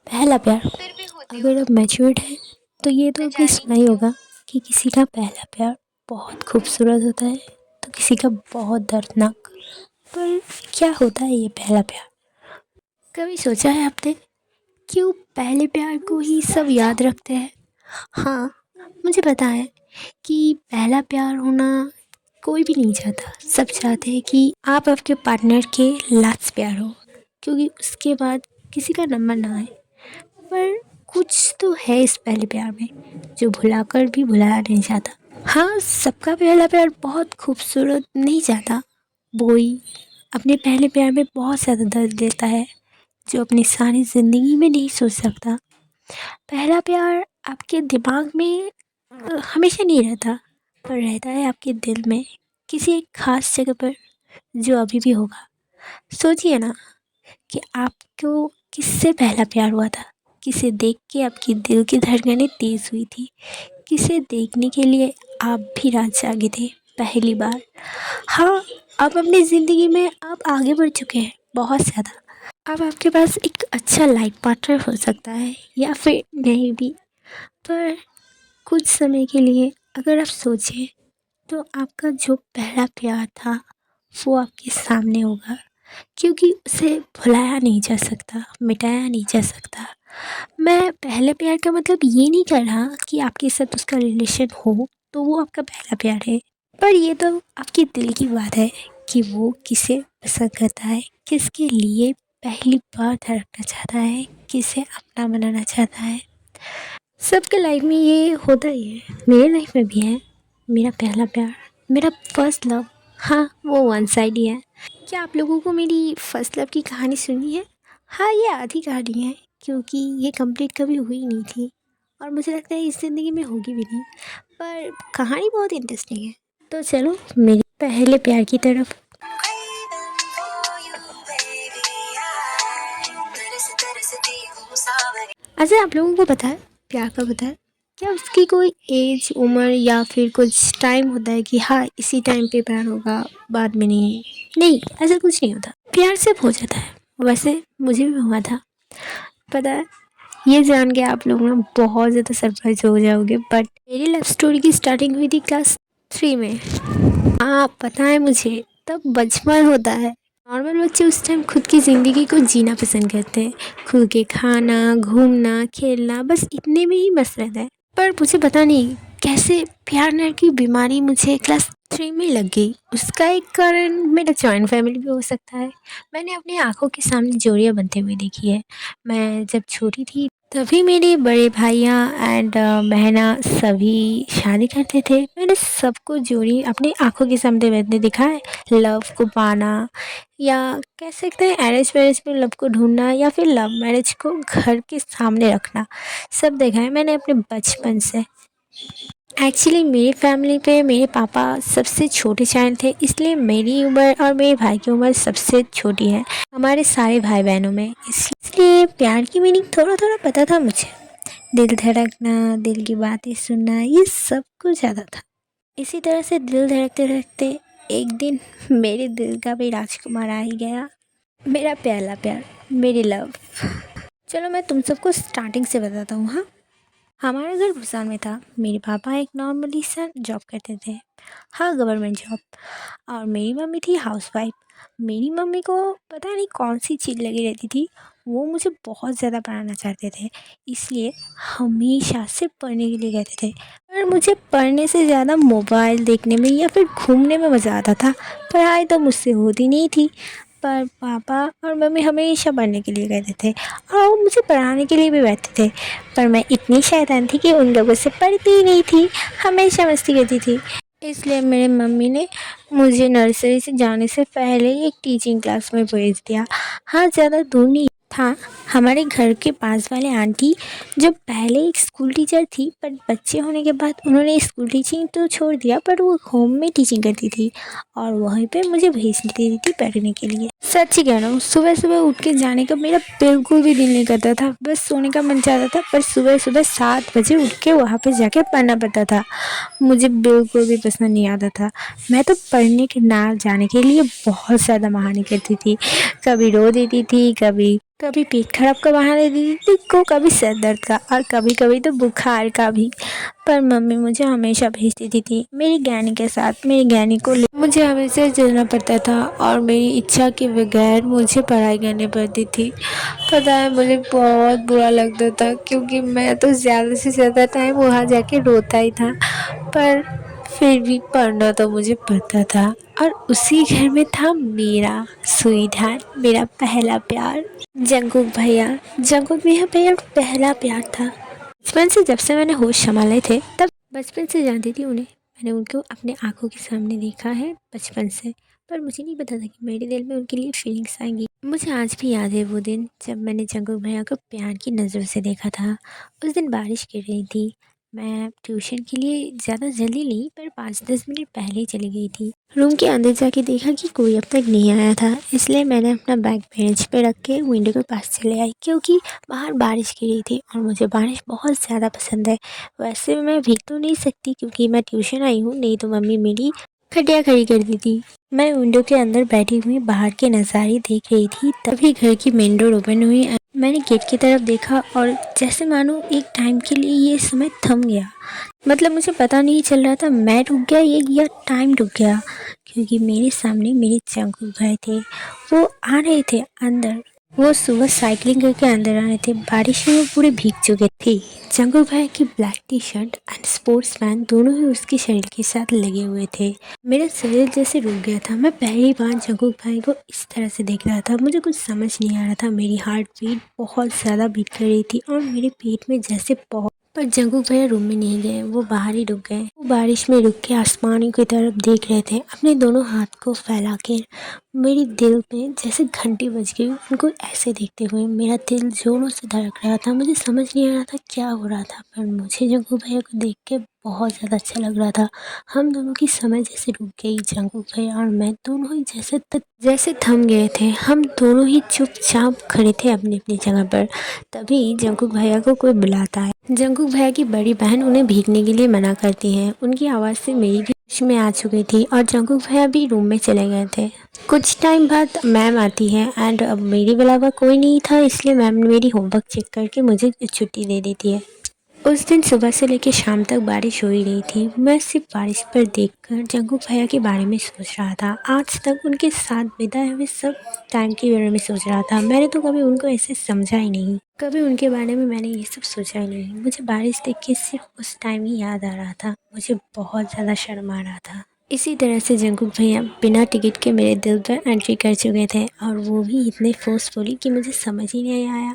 पहला प्यार। अगर आप मैच्योर्ड हैं तो ये तो आपने सुना ही होगा कि किसी का पहला प्यार बहुत खूबसूरत होता है तो किसी का बहुत दर्दनाक। पर क्या होता है ये पहला प्यार? कभी सोचा है आपने क्यों पहले प्यार को ही सब याद रखते हैं? हाँ, मुझे पता है कि पहला प्यार होना कोई भी नहीं चाहता। सब चाहते हैं कि आप आपके पार्टनर के लास्ट प्यार हो, क्योंकि उसके बाद किसी का नंबर ना आए। पर कुछ तो है इस पहले प्यार में जो भुलाकर भी भुलाया नहीं जाता। हाँ, सबका पहला प्यार बहुत खूबसूरत नहीं जाता। कोई अपने पहले प्यार में बहुत ज़्यादा दर्द देता है जो अपनी सारी ज़िंदगी में नहीं सोच सकता। पहला प्यार आपके दिमाग में हमेशा नहीं रहता, पर रहता है आपके दिल में किसी एक ख़ास जगह पर, जो अभी भी होगा। सोचिए ना कि आपको किससे पहला प्यार हुआ था, किसे देख के आपकी दिल की धड़कनें तेज़ हुई थी, किसे देखने के लिए आप भी रात जागे थे पहली बार। हाँ, अब अपनी ज़िंदगी में आप आगे बढ़ चुके हैं बहुत ज़्यादा। अब आपके पास एक अच्छा लाइफ पार्टनर हो सकता है या फिर नहीं भी, पर कुछ समय के लिए अगर आप सोचें तो आपका जो पहला प्यार था वो आपके सामने होगा, क्योंकि उसे भुलाया नहीं जा सकता, मिटाया नहीं जा सकता। मैं पहले प्यार का मतलब ये नहीं कर रहा कि आपके साथ उसका रिलेशन हो तो वो आपका पहला प्यार है, पर ये तो आपके दिल की बात है कि वो किसे पसंद करता है, किसके लिए पहली बार धड़कना चाहता है, किसे अपना बनाना चाहता है। सबके लाइफ में ये होता ही है, मेरे लाइफ में भी है। मेरा पहला प्यार, मेरा फर्स्ट लव, हाँ वो वन साइड ही है। क्या आप लोगों को मेरी फर्स्ट लव की कहानी सुनी है? हाँ, ये आधी कहानी है क्योंकि ये कंप्लीट कभी हुई नहीं थी और मुझे लगता है इस ज़िंदगी में होगी भी नहीं, पर कहानी बहुत इंटरेस्टिंग है। तो चलो मेरे पहले प्यार की तरफ। अच्छा, आप लोगों को पता है प्यार कब होता है? क्या उसकी कोई एज, उम्र या फिर कुछ टाइम होता है कि हाँ इसी टाइम पे प्यार होगा, बाद में नहीं? नहीं, ऐसा कुछ नहीं होता, प्यार सिर्फ हो जाता है। वैसे मुझे भी हुआ था, पता है। ये जान के आप लोग ना बहुत ज़्यादा सरप्राइज हो जाओगे, बट मेरी लव स्टोरी की स्टार्टिंग हुई थी क्लास 3 में। हाँ, पता है मुझे, तब बचपन होता है। नॉर्मल बच्चे उस टाइम खुद की ज़िंदगी को जीना पसंद करते हैं, खुद के खाना, घूमना, खेलना, बस इतने में ही मस्त रहता है। पर मुझे पता नहीं कैसे प्यार नाम की बीमारी मुझे क्लास 3 में लग गई। उसका एक कारण मेरा जॉइंट फैमिली भी हो सकता है। मैंने अपनी आँखों के सामने जोड़ियाँ बनते हुए देखी है। मैं जब छोटी थी तभी मेरे बड़े भैया एंड बहना सभी शादी करते थे। मैंने सबको जोड़ी अपनी आँखों के सामने बनते देखा है। लव को पाना, या कह सकते हैं अरेंज मैरिज में लव को ढूंढना, या फिर लव मैरिज को घर के सामने रखना, सब देखा है मैंने अपने बचपन से। एक्चुअली मेरी फैमिली पे मेरे पापा सबसे छोटे चाइल्ड थे, इसलिए मेरी उम्र और मेरे भाई की उम्र सबसे छोटी है हमारे सारे भाई बहनों में। इसलिए प्यार की मीनिंग थोड़ा थोड़ा पता था मुझे। दिल धड़कना, दिल की बातें सुनना, ये सब कुछ ज़्यादा था। इसी तरह से दिल धड़कते धड़कते एक दिन मेरे दिल का भी राजकुमार आ ही गया, मेरा पहला प्यार, मेरी लव। चलो मैं तुम सबको स्टार्टिंग से बताता हूँ। हाँ, हमारा घर भूसान में था। मेरे पापा एक नॉर्मली सा जॉब करते थे, हाँ गवर्नमेंट जॉब, और मेरी मम्मी थी हाउसवाइफ। मेरी मम्मी को पता नहीं कौन सी चीज़ लगी रहती थी, वो मुझे बहुत ज़्यादा पढ़ाना चाहते थे, इसलिए हमेशा से पढ़ने के लिए कहते थे। पर मुझे पढ़ने से ज़्यादा मोबाइल देखने में या फिर घूमने में मज़ा आता था। पढ़ाई तो मुझसे होती नहीं थी, पर पापा और मम्मी हमेशा पढ़ने के लिए कहते थे और वो मुझे पढ़ाने के लिए भी बैठते थे। पर मैं इतनी शैतान थी कि उन लोगों से पढ़ती ही नहीं थी, हमेशा मस्ती करती थी। इसलिए मेरे मम्मी ने मुझे नर्सरी से जाने से पहले ही एक टीचिंग क्लास में भेज दिया। हाँ, ज़्यादा दूर नहीं, था। हमारे घर के पास वाले आंटी जो पहले एक स्कूल टीचर थी, पर बच्चे होने के बाद उन्होंने स्कूल टीचिंग तो छोड़ दिया, पर वो होम में टीचिंग करती थी और वहीं पे मुझे भेज देती थी पढ़ने के लिए। सच ही कह रहा हूँ, सुबह सुबह उठ के जाने का मेरा बिल्कुल भी दिल नहीं करता था, बस सोने का मन चाहता था, पर सुबह सुबह 7 बजे उठ के वहाँ पे जाके पढ़ना पड़ता था। मुझे बिल्कुल भी पसंद नहीं आता था। मैं तो पढ़ने के ना जाने के लिए बहुत ज़्यादा बहाने करती थी। कभी रो देती थी, कभी कभी पेट खराब का बहाना दे देती थी, कभी सर दर्द का और कभी कभी तो बुखार का भी। पर मम्मी मुझे हमेशा भेज देती थी मेरी गैनी के साथ। मेरी गैनी को मुझे हमेशा चलना पड़ता था और मेरी इच्छा के बगैर मुझे पढ़ाई करनी पड़ती थी। पता है, मुझे बहुत बुरा लगता था क्योंकि मैं तो ज़्यादा से ज़्यादा टाइम वहाँ जाके रोता ही था, पर फिर भी पढ़ना तो मुझे पड़ता था। और उसी घर में था मेरा स्वीटहार्ट, मेरा पहला प्यार, जंगकुक भैया। जंगकुक भैया मेरा पहला प्यार था। बचपन से, जब से मैंने होश संभाले थे, तब बचपन से जानती थी उन्हें। मैंने उनको अपने आंखों के सामने देखा है बचपन से, पर मुझे नहीं पता था कि मेरे दिल में उनके लिए फीलिंग्स आएंगी। मुझे आज भी याद है वो दिन जब मैंने जंगकुक भैया को प्यार की नज़रों से देखा था। उस दिन बारिश गिर रही थी। मैं ट्यूशन के लिए ज़्यादा जल्दी नहीं, पर 5-10 मिनट पहले ही चली गई थी। रूम के अंदर जाके देखा कि कोई अब तक नहीं आया था, इसलिए मैंने अपना बैग बेंच पे रख के विंडो के पास चले आई, क्योंकि बाहर बारिश गिर रही थी और मुझे बारिश बहुत ज़्यादा पसंद है। वैसे मैं भीग तो नहीं सकती क्योंकि मैं ट्यूशन आई हूँ, नहीं तो मम्मी मेरी खटिया खड़ी कर दी थी। मैं विंडो के अंदर बैठी हुई बाहर के नज़ारे देख रही थी, तभी घर की मेन डोर ओपन हुई। मैंने गेट की तरफ देखा और जैसे मानो एक टाइम के लिए ये समय थम गया। मतलब मुझे पता नहीं चल रहा था मैं रुक गया ये या टाइम रुक गया, क्योंकि मेरे सामने मेरे जंगकुक भाई थे। वो आ रहे थे अंदर। वो सुबह साइकिलिंग करके अंदर आ रहे थे। बारिश में वो पूरे भीग चुके थे। जंगकुक भाई की black T shirt and sports pant दोनों ही उसके शरीर के साथ लगे हुए थे। मेरा शरीर जैसे रुक गया था। मैं पहली बार जंगकुक भाई को इस तरह से देख रहा था। मुझे कुछ समझ नहीं आ रहा था। मेरी हार्ट बीट बहुत ज़्यादा बीट कर रही थी और मेरे पेट में जैसे बहुत। पर जंगकुक भैया रूम में नहीं गए, वो बाहर ही रुक गए। वो बारिश में रुक के आसमानों की तरफ देख रहे थे, अपने दोनों हाथ को फैला के। मेरे दिल में जैसे घंटी बज गई उनको ऐसे देखते हुए। मेरा दिल जोरों से धड़क रहा था। मुझे समझ नहीं आ रहा था क्या हो रहा था, पर मुझे जंगकुक भैया को देख के बहुत ज़्यादा अच्छा लग रहा था। हम दोनों की समय जैसे रुक गई। जंगकुक भैया और मैं दोनों ही जैसे थम गए थे। हम दोनों ही चुपचाप खड़े थे अपनी अपनी जगह पर। तभी जंगकुक भैया को कोई बुलाता है। जंगकुक भैया की बड़ी बहन उन्हें भीगने के लिए मना करती है। उनकी आवाज़ से मेरी भी होश में आ चुकी थी और जंगकुक भैया भी रूम में चले गए थे। कुछ टाइम बाद मैम आती है एंड अब मेरे अलावा कोई नहीं था, इसलिए मैम ने मेरी होमवर्क चेक करके मुझे छुट्टी दे देती है। उस दिन सुबह से लेकर शाम तक बारिश हो ही रही थी। मैं सिर्फ बारिश पर देखकर जंगकुक भैया के बारे में सोच रहा था। आज तक उनके साथ बिताए हुए सब टाइम के बारे में सोच रहा था। मैंने तो कभी उनको ऐसे समझा ही नहीं, कभी उनके बारे में मैंने ये सब सोचा ही नहीं। मुझे बारिश देख के सिर्फ उस टाइम ही याद आ रहा था। मुझे बहुत ज़्यादा शर्म आ रहा था। इसी तरह से जंगकुक भैया बिना टिकट के मेरे दिल पर एंट्री कर चुके थे और वो भी इतने फोर्सफुली कि मुझे समझ ही नहीं आया